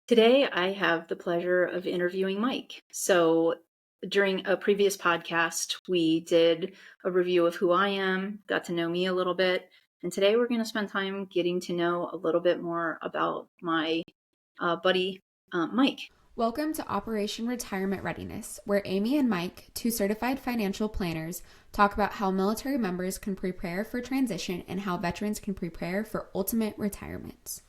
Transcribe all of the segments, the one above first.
Today, I have the pleasure of interviewing Mike. So, during a previous podcast, we did a review of who I am, got to know me a little bit, and today we're going to spend time getting to know a little bit more about my buddy, Mike. Welcome to Operation Retirement Readiness, where Amy and Mike, two certified financial planners, talk about how military members can prepare for transition and how veterans can prepare for ultimate retirement.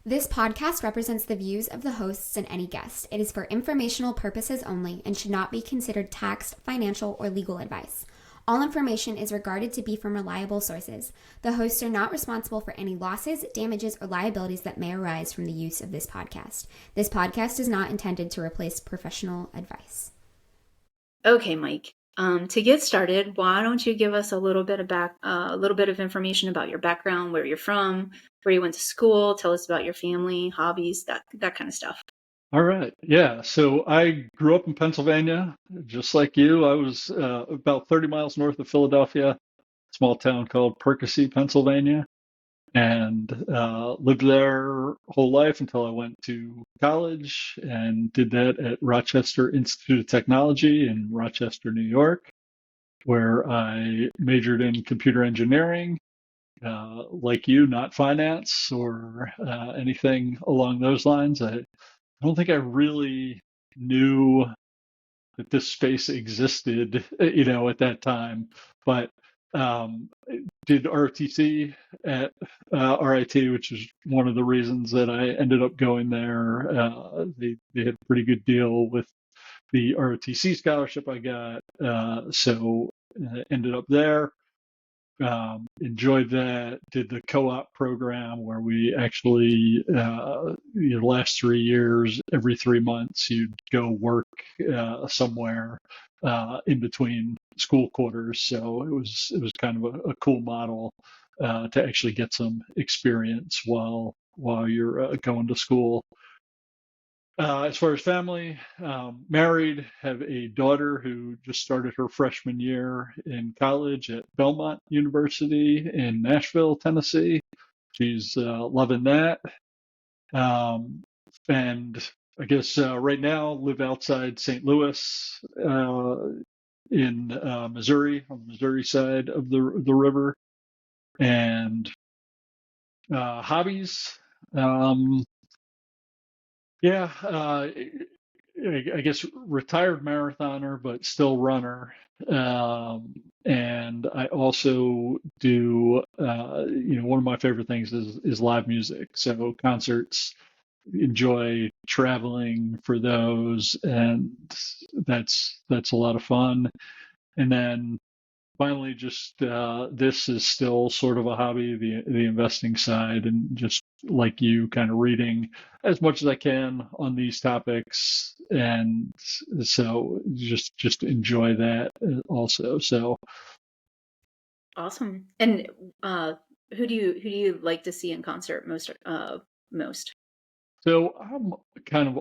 This podcast represents the views of the hosts and any guest. It is for informational purposes only and should not be considered tax, financial, or legal advice. All information is regarded to be from reliable sources. The hosts are not responsible for any losses, damages, or liabilities that may arise from the use of this podcast. This podcast is not intended to replace professional advice. Okay, Mike. To get started, why don't you give us a little bit of information about your background, where you're from, where you went to school, tell us about your family, hobbies, that kind of stuff. All right. Yeah. So I grew up in Pennsylvania, just like you. I was about 30 miles north of Philadelphia, a small town called Percy, Pennsylvania, and lived there whole life until I went to college and did that at Rochester Institute of Technology in Rochester, New York, where I majored in computer engineering. Like you, not finance or anything along those lines. I don't think I really knew that this space existed, at that time. But did ROTC at RIT, which is one of the reasons that I ended up going there. They had a pretty good deal with the ROTC scholarship I got, so ended up there. Enjoyed that. Did the co-op program where we actually, the last 3 years, every 3 months, you'd go work somewhere in between school quarters. So it was kind of a cool model to actually get some experience while you're going to school. As far as family, married, have a daughter who just started her freshman year in college at Belmont University in Nashville, Tennessee. She's loving that. And I guess right now live outside St. Louis in Missouri, on the Missouri side of the river. And hobbies. Yeah, I guess retired marathoner, but still runner. And I also do, one of my favorite things is live music. So concerts, enjoy traveling for those, and that's a lot of fun. And then finally, just this is still sort of a hobby, the investing side, and just like you, kind of reading as much as I can on these topics, and so just enjoy that also. So Awesome. And who do you like to see in concert most? so I'm kind of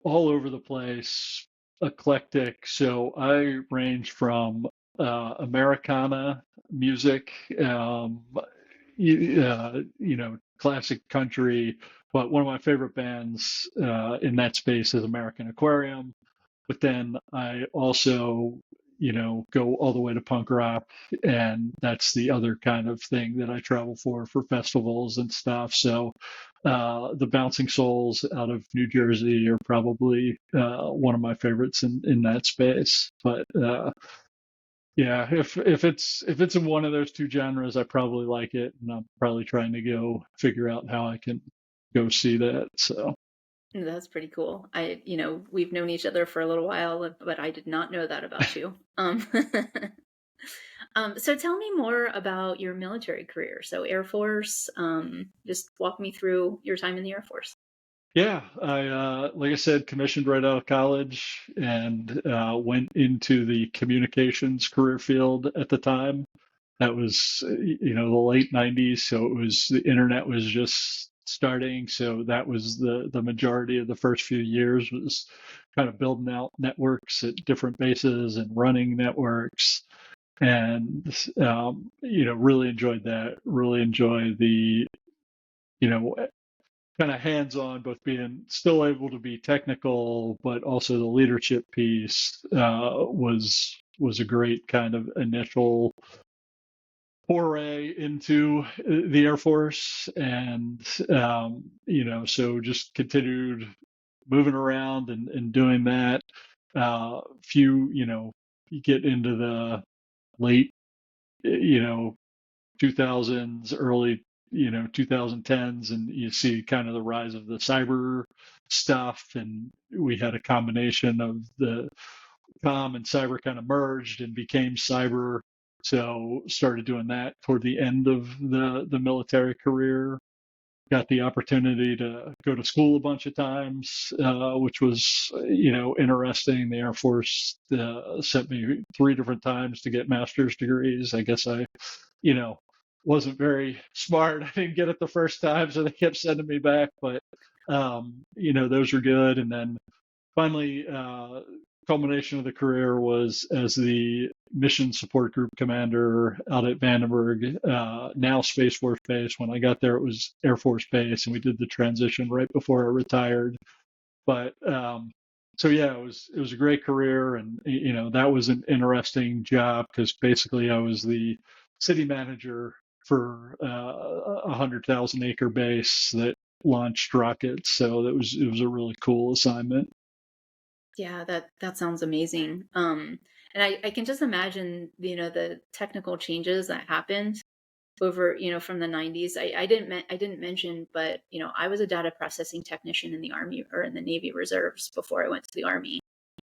all over the place, eclectic. So I range from Americana music, classic country. But one of my favorite bands in that space is American Aquarium. But then I also, go all the way to punk rock, and that's the other kind of thing that I travel for festivals and stuff. So the Bouncing Souls out of New Jersey are probably one of my favorites in that space. But yeah, if it's in one of those two genres, I probably like it, and I'm probably trying to go figure out how I can go see that. So. That's pretty cool. We've known each other for a little while, but I did not know that about you. So tell me more about your military career. So Air Force, just walk me through your time in the Air Force. Yeah, I like I said, commissioned right out of college and went into the communications career field at the time. That was, the late 90s, so the internet was just starting. So that was the majority of the first few years was kind of building out networks at different bases and running networks. And, really enjoyed that. Really enjoy the, you know, kind of hands-on, both being still able to be technical, but also the leadership piece was a great kind of initial foray into the Air Force, and so just continued moving around and doing that. You get into the late, 2000s, early, 2010s, and you see kind of the rise of the cyber stuff. And we had a combination of the com and cyber kind of merged and became cyber. So started doing that toward the end of the military career. Got the opportunity to go to school a bunch of times, which was, interesting. The Air Force sent me 3 different times to get master's degrees. I guess I, you know, wasn't very smart. I didn't get it the first time, so they kept sending me back. But, those are good. And then finally, culmination of the career was as the mission support group commander out at Vandenberg, now Space Force Base. When I got there, it was Air Force Base, and we did the transition right before I retired. But so yeah, it was a great career, and that was an interesting job because basically I was the city manager for 100,000 acre base that launched rockets. So it was a really cool assignment. Yeah, that sounds amazing. And I can just imagine, the technical changes that happened over, from the 90s. I didn't mention, but I was a data processing technician in the Army or in the Navy Reserves before I went to the Army,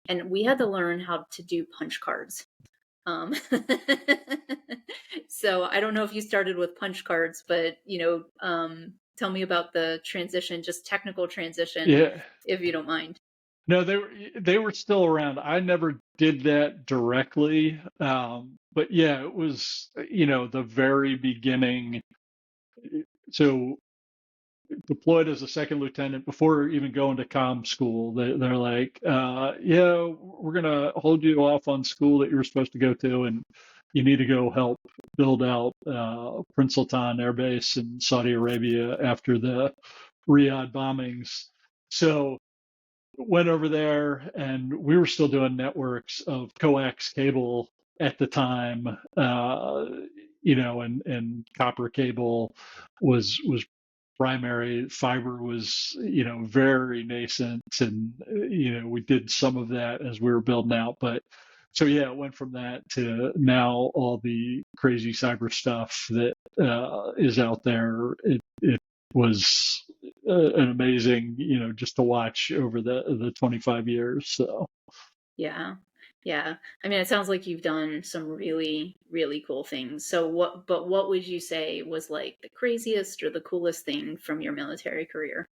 and we had to learn how to do punch cards. Um, so I don't know if you started with punch cards, but tell me about the transition, just technical transition, Yeah. if you don't mind. No, they were still around. I never did that directly, but yeah, it was the very beginning. So deployed as a second lieutenant before even going to comm school. They're like, yeah, we're gonna hold you off on school that you were supposed to go to, and you need to go help build out Prince Sultan Air Base in Saudi Arabia after the Riyadh bombings. So went over there, and we were still doing networks of coax cable at the time, and copper cable was primary. Fiber was, very nascent, and we did some of that as we were building out. But so yeah, it went from that to now all the crazy cyber stuff that is out there. It was an amazing, just to watch over the 25 years. So Yeah. Yeah. I mean, it sounds like you've done some really, really cool things. But what would you say was like the craziest or the coolest thing from your military career?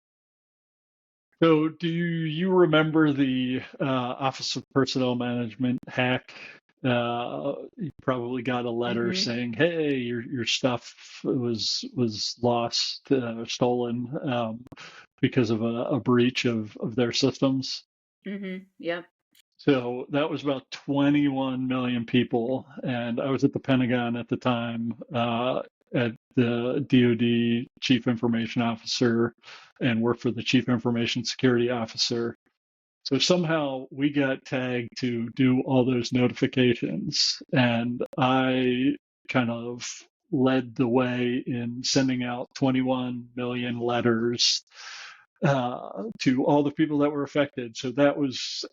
so do you remember the Office of Personnel Management hack? You probably got a letter Mm-hmm. saying, "Hey, your stuff was lost, stolen, because of a breach of their systems." Mm-hmm. Yep. So that was about 21 million people. And I was at the Pentagon at the time, at the DoD Chief Information Officer, and worked for the Chief Information Security Officer. So somehow we got tagged to do all those notifications. And I kind of led the way in sending out 21 million letters to all the people that were affected. So that was,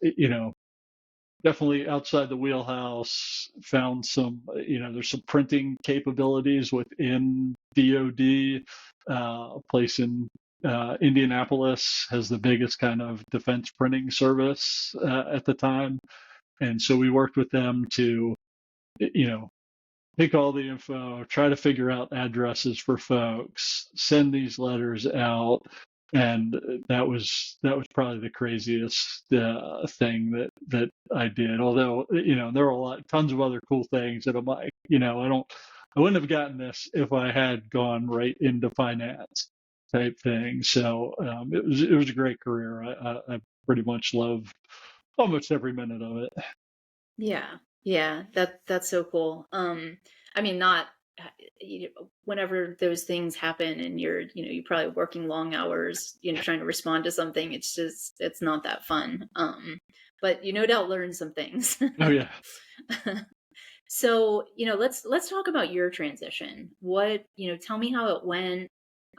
definitely outside the wheelhouse. Found some, there's some printing capabilities within DoD. A place in Indianapolis has the biggest kind of defense printing service at the time, and so we worked with them to, you know, take all the info, try to figure out addresses for folks, send these letters out. And that was probably the craziest thing that I did. Although there were tons of other cool things that I'm like, I wouldn't have gotten this if I had gone right into finance type thing. So it was a great career. I pretty much loved almost every minute of it. Yeah. Yeah. That's so cool. I mean, not whenever those things happen and you're probably working long hours, trying to respond to something, it's not that fun. But you no doubt learn some things. Oh yeah. So, let's talk about your transition. Tell me how it went.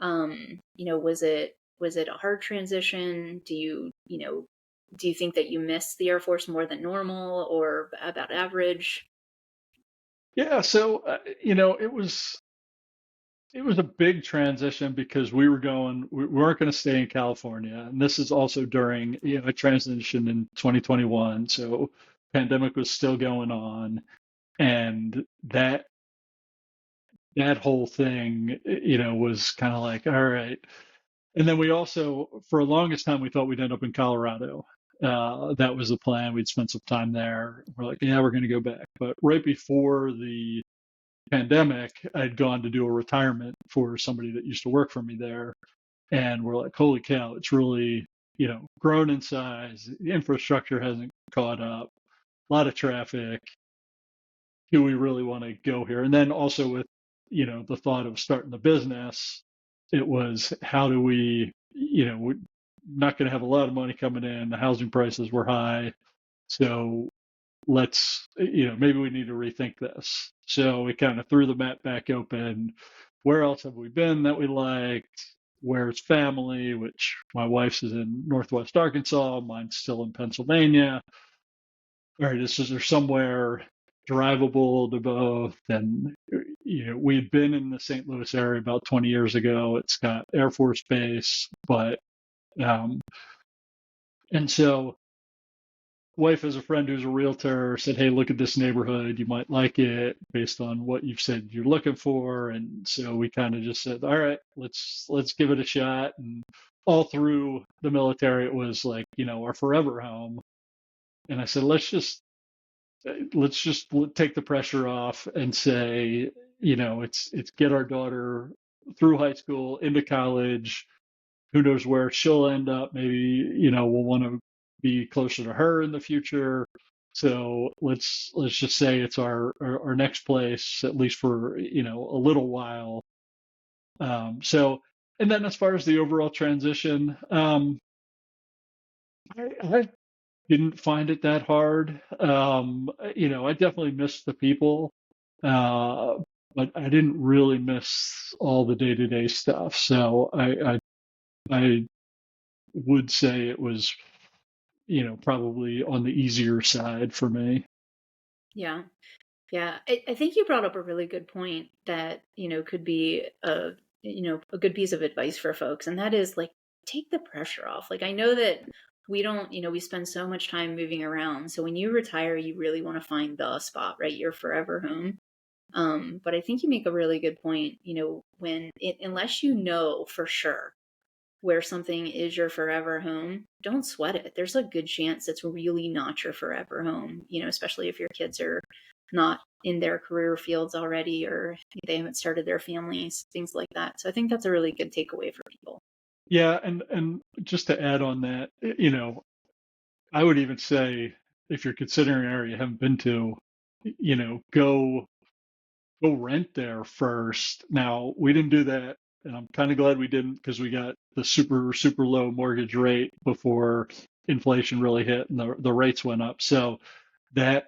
Was it a hard transition? Do you think that you missed the Air Force more than normal or about average? Yeah. So, it was a big transition because we weren't going to stay in California. And this is also during, a transition in 2021. So pandemic was still going on. And that whole thing, was kind of like, all right. And then we also, for the longest time, we thought we'd end up in Colorado. That was the plan. We'd spend some time there. We're like, yeah, we're going to go back. But right before the pandemic, I'd gone to do a retirement for somebody that used to work for me there. And we're like, holy cow, it's really, grown in size. The infrastructure hasn't caught up, a lot of traffic. Do we really want to go here? And then also with, the thought of starting the business, it was how do we're not going to have a lot of money coming in. The housing prices were high. So let's, maybe we need to rethink this. So we kind of threw the map back open. Where else have we been that we liked? Where's family? Which my wife's is in Northwest Arkansas. Mine's still in Pennsylvania. All right, is there somewhere drivable to both? And, we had been in the St. Louis area about 20 years ago. It's got Air Force Base, but, and so wife has a friend who's a realtor, said, hey, look at this neighborhood. You might like it based on what you've said you're looking for. And so we kind of just said, all right, let's give it a shot. And all through the military, it was like, our forever home. And I said, let's just take the pressure off and say, it's get our daughter through high school into college. Who knows where she'll end up? Maybe, we'll want to be closer to her in the future. So let's just say it's our next place, at least for, a little while. So, and then as far as the overall transition, I didn't find it that hard. I definitely missed the people, but I didn't really miss all the day-to-day stuff. So I would say it was, probably on the easier side for me. Yeah. Yeah. I think you brought up a really good point that, could be a good piece of advice for folks. And that is like, take the pressure off. Like, I know that we don't, we spend so much time moving around. So when you retire, you really want to find the spot, right? Your forever home. But I think you make a really good point, unless you know for sure where something is your forever home, don't sweat it. There's a good chance it's really not your forever home, especially if your kids are not in their career fields already or they haven't started their families, things like that. So I think that's a really good takeaway for people. Yeah, and just to add on that, I would even say if you're considering an area you haven't been to, go rent there first. Now, we didn't do that, and I'm kind of glad we didn't because we got the super, super low mortgage rate before inflation really hit and the rates went up. So that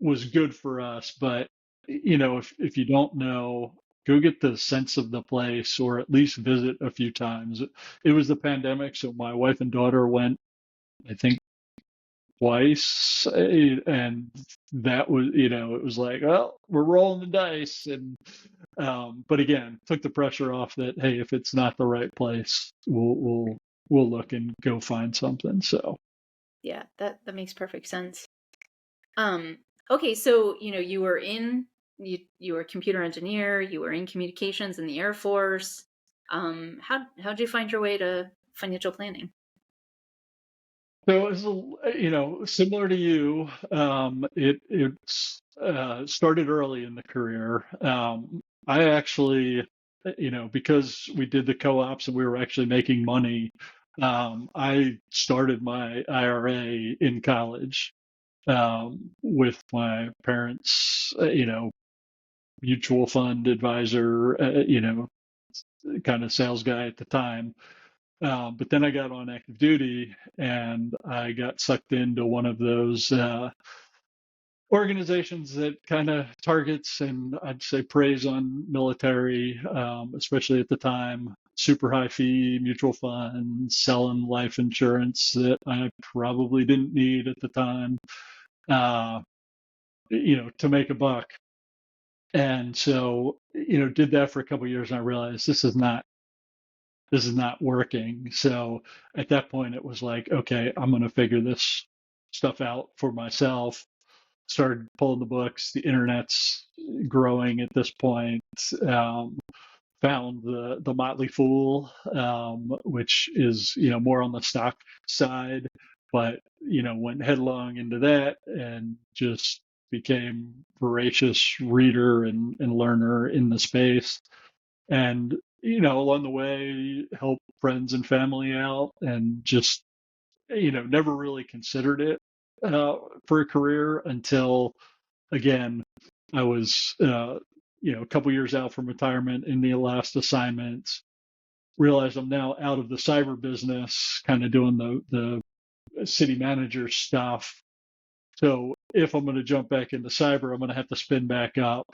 was good for us. But, if you don't know, go get the sense of the place or at least visit a few times. It was the pandemic, so my wife and daughter went, I think, twice, and that was, it was like, well, we're rolling the dice. And but again, took the pressure off that, hey, if it's not the right place, we'll look and go find something. So Yeah, that makes perfect sense. Okay, so you were a computer engineer, you were in communications in the Air Force. How'd you find your way to financial planning? So it's similar to you. Started early in the career. I actually, because we did the co-ops and we were actually making money. I started my IRA in college with my parents, mutual fund advisor, kind of sales guy at the time. But then I got on active duty and I got sucked into one of those organizations that kind of targets and I'd say preys on military, especially at the time, super high fee mutual funds, selling life insurance that I probably didn't need at the time, uh, to make a buck. And so, did that for a couple of years and I realized this is not working. So at that point, it was like, okay, I'm going to figure this stuff out for myself. Started pulling the books. The internet's growing at this point. Um, Found the Motley Fool, which is more on the stock side, but went headlong into that and just became voracious reader and learner in the space. And along the way, help friends and family out, and just never really considered it for a career until again I was a couple years out from retirement in the last assignment. Realized I'm now out of the cyber business, kind of doing the city manager stuff. So if I'm going to jump back into cyber, I'm going to have to spin back up.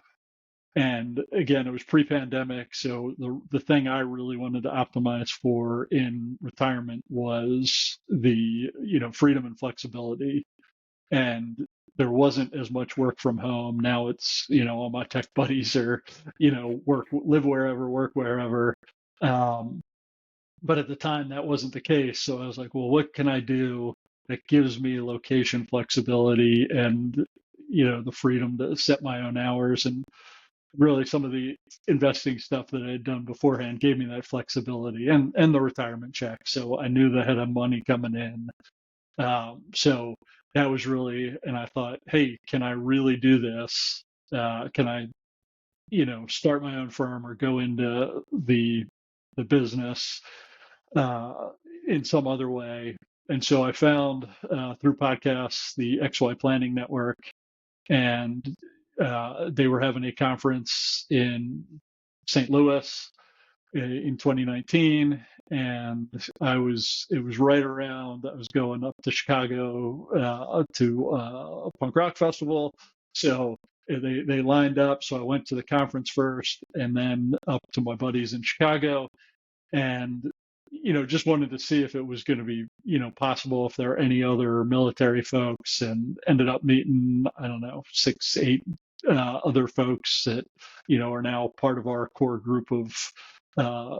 And again, it was pre-pandemic, so the thing I really wanted to optimize for in retirement was the freedom and flexibility. And there wasn't as much work from home. Now it's all my tech buddies are live wherever, work wherever. Um, but at the time, that wasn't the case. So I was like, well, what can I do that gives me location flexibility and the freedom to set my own hours? And really some of the investing stuff that I had done beforehand gave me that flexibility and the retirement check. So I knew that I had money coming in. So that was really, and I thought, hey, can I really do this? Can I, start my own firm or go into the business in some other way? And so I found through podcasts the XY Planning Network, and they were having a conference in St. Louis in 2019, and it was right around I was going up to Chicago to a punk rock festival. So they lined up. So I went to the conference first, and then up to my buddies in Chicago, and just wanted to see if it was going to be possible, if there are any other military folks, and ended up meeting, I don't know, 6 8 other folks that are now part of our core group of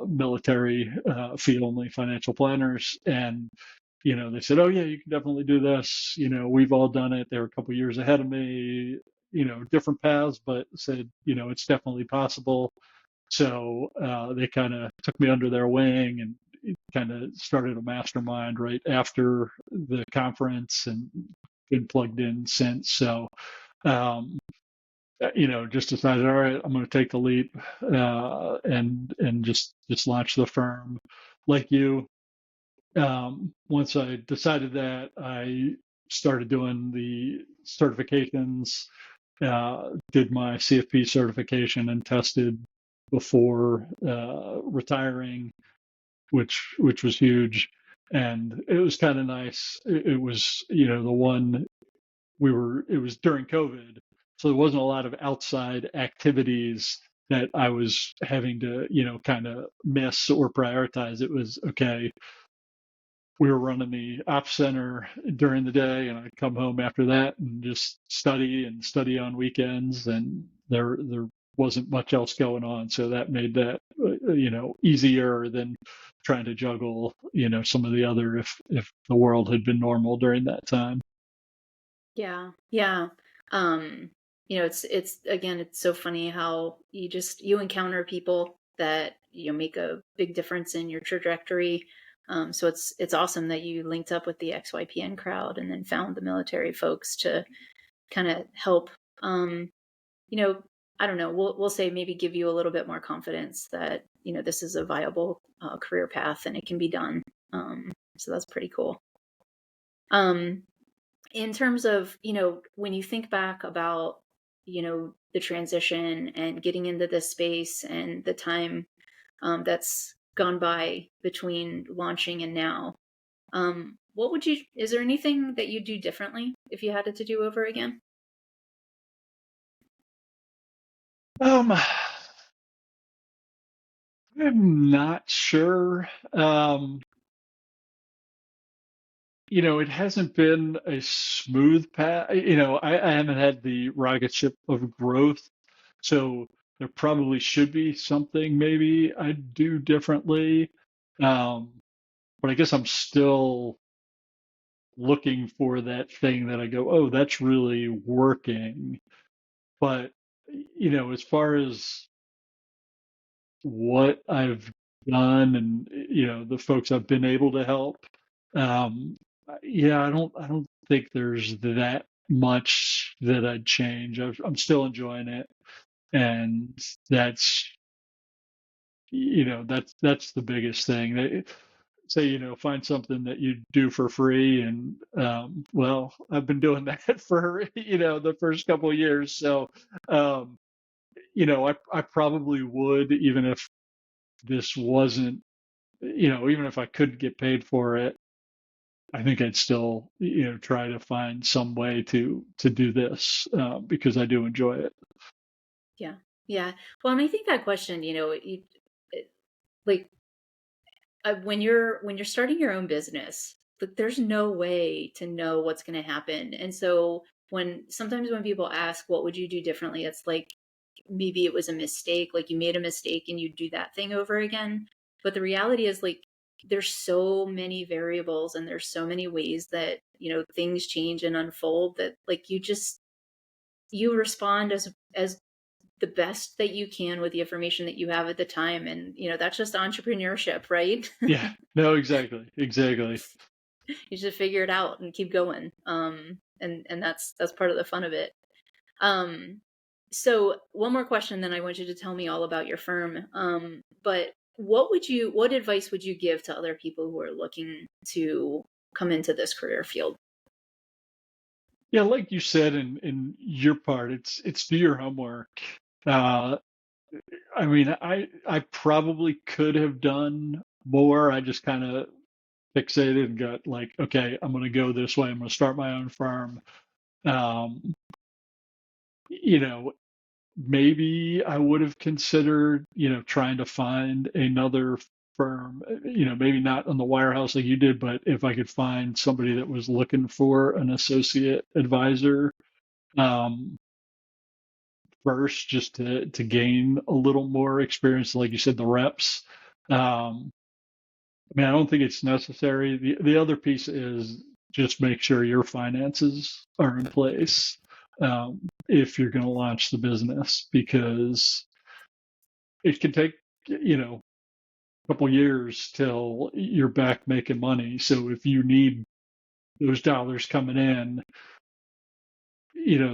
military fee only financial planners. And they said, oh yeah, you can definitely do this, we've all done it. They were a couple years ahead of me, different paths, but said it's definitely possible. So they kind of took me under their wing and kind of started a mastermind right after the conference, and been plugged in since. So um, just decided, all right, I'm going to take the leap and just launch the firm. Like you, once I decided that, I started doing the certifications, did my CFP certification and tested before retiring, which was huge. And it was kind of nice. It was, the one it was during COVID, so there wasn't a lot of outside activities that I was having to, kind of miss or prioritize. It was okay. We were running the ops center during the day, and I'd come home after that and just study on weekends, and there wasn't much else going on. So that made that easier than trying to juggle some of the other, if the world had been normal during that time. Yeah. Yeah. Um, it's again, it's so funny how you encounter people that make a big difference in your trajectory. So it's awesome that you linked up with the XYPN crowd and then found the military folks to kind of help. You know, I don't know. We'll say maybe give you a little bit more confidence that this is a viable career path and it can be done. So that's pretty cool. Um, in terms of when you think back about the transition and getting into this space and the time that's gone by between launching and now. Is there anything that you'd do differently if you had it to do over again? Um, I'm not sure. It hasn't been a smooth path. I haven't had the rocket ship of growth, so there probably should be something maybe I'd do differently. Um, but I guess I'm still looking for that thing that I go, oh, that's really working. But, as far as what I've done and, the folks I've been able to help, um, yeah, I don't think there's that much that I'd change. I'm still enjoying it. And that's, that's the biggest thing. Say, find something that you do for free. And, well, I've been doing that for, the first couple of years. So, um, I probably would, even if this wasn't, even if I could get paid for it, I think I'd still, try to find some way to do this, because I do enjoy it. Yeah. Yeah. Well, and I think that question, like when you're starting your own business, like there's no way to know what's going to happen. And so when people ask, what would you do differently? It's like maybe it was a mistake, like you made a mistake and you do that thing over again. But the reality is like there's so many variables and there's so many ways that, things change and unfold that like you respond as the best that you can with the information that you have at the time. And, that's just entrepreneurship, right? Yeah, no, exactly. You just figure it out and keep going. And that's part of the fun of it. Um, so one more question, then I want you to tell me all about your firm. But what advice would you give to other people who are looking to come into this career field? Yeah, like you said in your part, it's do your homework. Uh, I mean, I probably could have done more. I just kind of fixated and got like, okay, I'm going to go this way. I'm going to start my own firm. Um, you know, maybe I would have considered, trying to find another firm, maybe not on the wirehouse like you did, but if I could find somebody that was looking for an associate advisor, um, first, just to gain a little more experience, like you said, the reps. Um, I mean, I don't think it's necessary. The other piece is just make sure your finances are in place, if you're going to launch the business, because it can take, a couple years till you're back making money. So if you need those dollars coming in,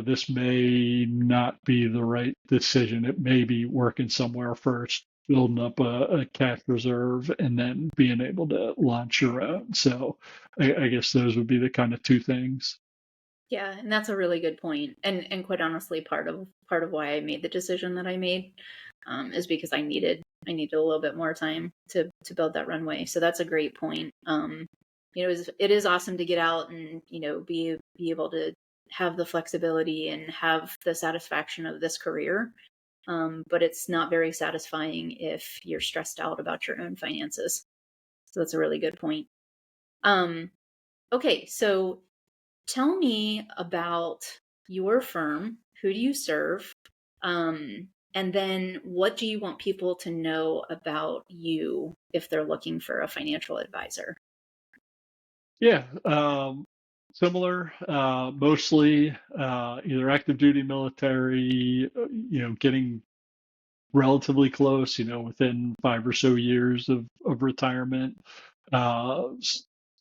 this may not be the right decision. It may be working somewhere first, building up a cash reserve, and then being able to launch your own. So I guess those would be the kind of two things. Yeah, and that's a really good point. And quite honestly, part of why I made the decision that I made, is because I needed a little bit more time to build that runway. So that's a great point. It is awesome to get out and be able to have the flexibility and have the satisfaction of this career. But it's not very satisfying if you're stressed out about your own finances. So that's a really good point. Um, okay, so tell me about your firm. Who do you serve? And then what do you want people to know about you if they're looking for a financial advisor? Yeah, similar, mostly either active duty military, getting relatively close, within 5 or so years of retirement. Uh,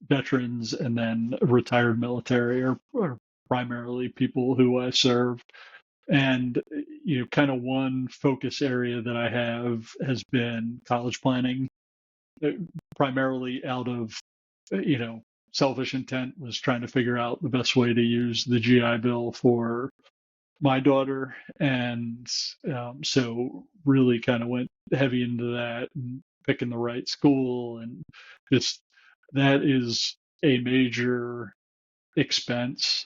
Veterans and then retired military are primarily people who I serve. And, kind of one focus area that I have has been college planning, uh, primarily out of, you know, selfish intent, was trying to figure out the best way to use the GI Bill for my daughter, and so really kind of went heavy into that and picking the right school, and just that is a major expense.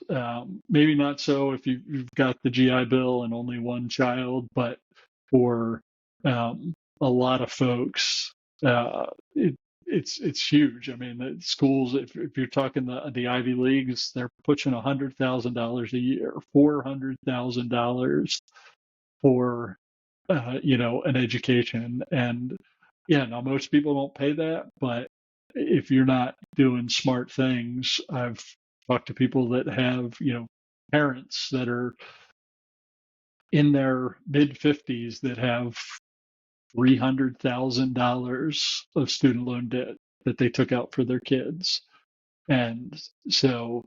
Maybe not so if you've got the GI Bill and only one child, but for a lot of folks, it, it's huge. I mean, the schools, if you're talking the Ivy Leagues, they're pushing $100,000 a year, $400,000 for an education. And yeah, now most people don't pay that, but if you're not doing smart things, I've talked to people that have parents that are in their mid 50s that have $300,000 of student loan debt that they took out for their kids. And so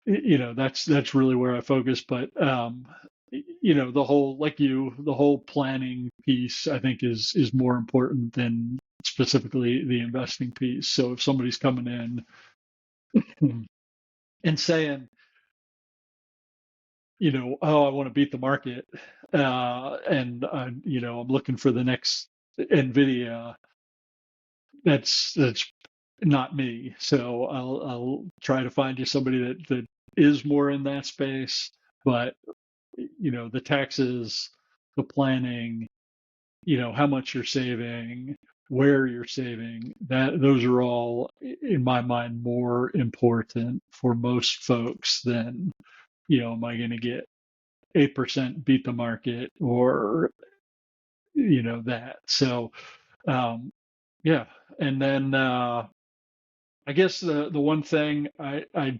that's really where I focus. But the whole, like the whole planning piece, I think is more important than specifically the investing piece. So if somebody's coming in and saying, oh, I want to beat the market, and I'm looking for the next NVIDIA, that's not me. So I'll try to find you somebody that is more in that space. But the taxes, the planning, how much you're saving, where you're saving, those are all, in my mind, more important for most folks than, am I going to get 8% beat the market, or that. So yeah. And then I guess the one thing I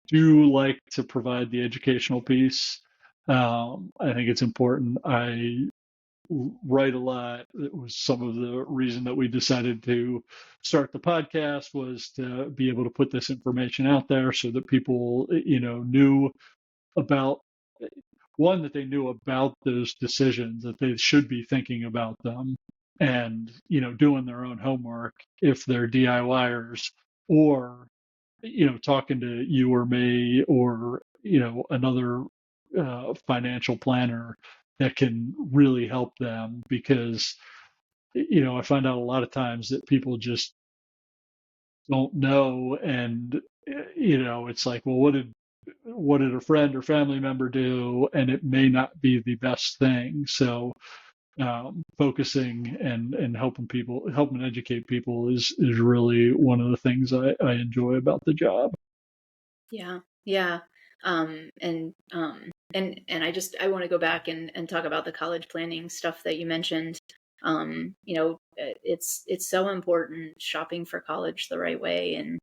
do like to provide the educational piece. I think it's important. I write a lot. It was some of the reason that we decided to start the podcast, was to be able to put this information out there so that people, knew about, one, that they knew about those decisions, that they should be thinking about them, and doing their own homework if they're DIYers, or talking to you or me, or another financial planner that can really help them. Because I find out a lot of times that people just don't know, and it's like, well, what did a friend or family member do, and it may not be the best thing. So focusing and helping educate people is really one of the things I enjoy about the job. Yeah. Yeah. And I want to go back and talk about the college planning stuff that you mentioned. It's so important shopping for college the right way. And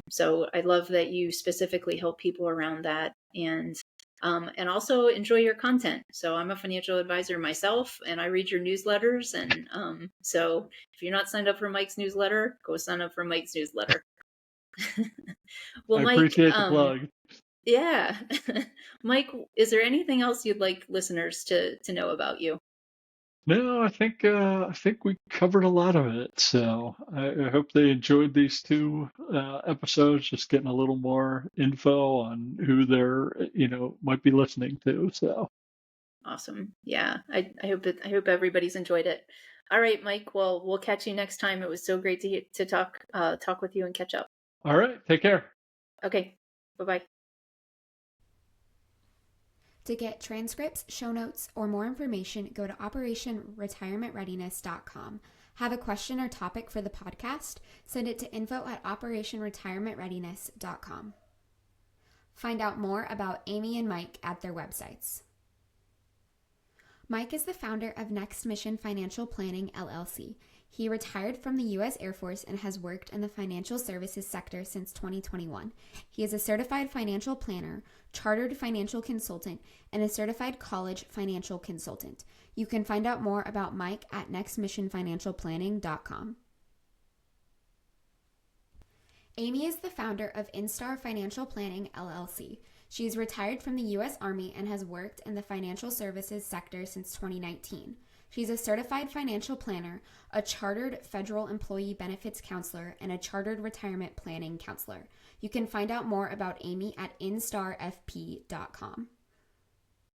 so I love that you specifically help people around that, and also enjoy your content. So I'm a financial advisor myself, and I read your newsletters. And so if you're not signed up for Mike's newsletter, go sign up for Mike's newsletter. Well, I Mike, appreciate the plug. yeah. Mike, is there anything else you'd like listeners to know about you? No, I think we covered a lot of it. So I hope they enjoyed these two episodes, just getting a little more info on who they're might be listening to. So Awesome. Yeah. I hope everybody's enjoyed it. All right, Mike. Well, we'll catch you next time. It was so great to talk with you and catch up. all right, take care. Okay. Bye-bye. To get transcripts, show notes, or more information, go to operationretirementreadiness.com. Have a question or topic for the podcast? Send it to info@operationretirementreadiness.com. Find out more about Amy and Mike at their websites. Mike is the founder of Next Mission Financial Planning, LLC. He retired from the U.S. Air Force and has worked in the financial services sector since 2021. He is a certified financial planner, chartered financial consultant, and a certified college financial consultant. You can find out more about Mike at nextmissionfinancialplanning.com. Amy is the founder of Instar Financial Planning, LLC. She is retired from the U.S. Army and has worked in the financial services sector since 2019. She's a certified financial planner, a chartered federal employee benefits counselor, and a chartered retirement planning counselor. You can find out more about Amy at instarfp.com.